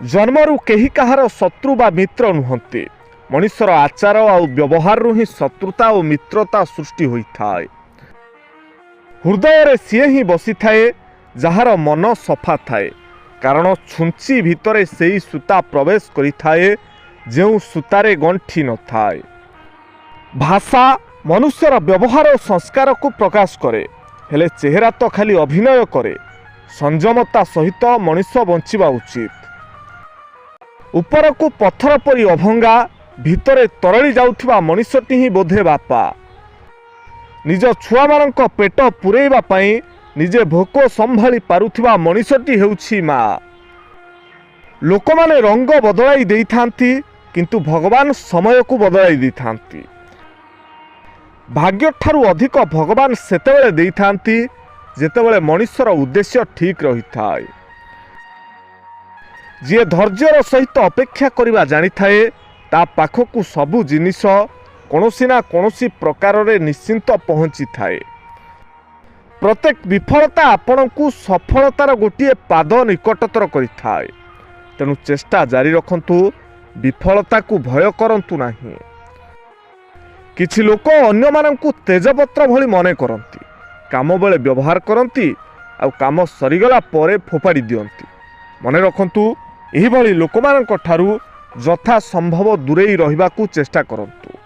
जन्मरू केही कहार शत्रु बा मित्र नुहंती। मनुष्यर आचार आ व्यवहार ही शत्रुता और मित्रता सृष्टि होइथाए। हृदय रे सीए ही बसी थाए जार मन सफा थाए, कारण छुंची भितरे सेई सूता प्रवेश करि थाए जेउ सूतारे गंठी न थाए। भाषा मनुष्यर व्यवहार और संस्कार को प्रकाश करे, हेले चेहरा तो खाली अभिनय करे। संयमता सहित मनुष्य बंचिबा उचित। ऊपर को पत्थर परी अभंगा भितरे तरली जाउथिबा मनुष्यटी ही बोधे बापा। निज छुआ मानक पेट पुरेइबा पई निजे भोक संभाली पारुथिबा मनुष्यटी हेउछि मा। लोकमाने रंग बदलाई देइथांती, किंतु भगवान समय को बदलाई देइथांती। भाग्य ठारू अधिक भगवान सेतेबेले देइथांती जेतेबेले मनुष्यर उद्देश्य ठीक रही थाए। जी धैर्यर सहित अपेक्षा करने जानी थाए ता पाखकु सबु जिनिस कौनसी ना कौनसी प्रकार रे निश्चिंत पहुँची थाए। प्रत्येक विफलता आपण को सफलतार गोटे पाद निकटतर करिथाए। तेणु चेष्टा जारी रखंतु, विफलता को भय करंतु नाही। किछि लोक अन्य मानंकु तेजपत्र भली मने करंती, काम बेले व्यवहार करंती आ काम सरीगला परे फोपाड़ी दियंती। मने रखंतु, एही भली लोकमानंक ठारू यथा संभव दूरेई रहिबाकू चेष्टा करंतु।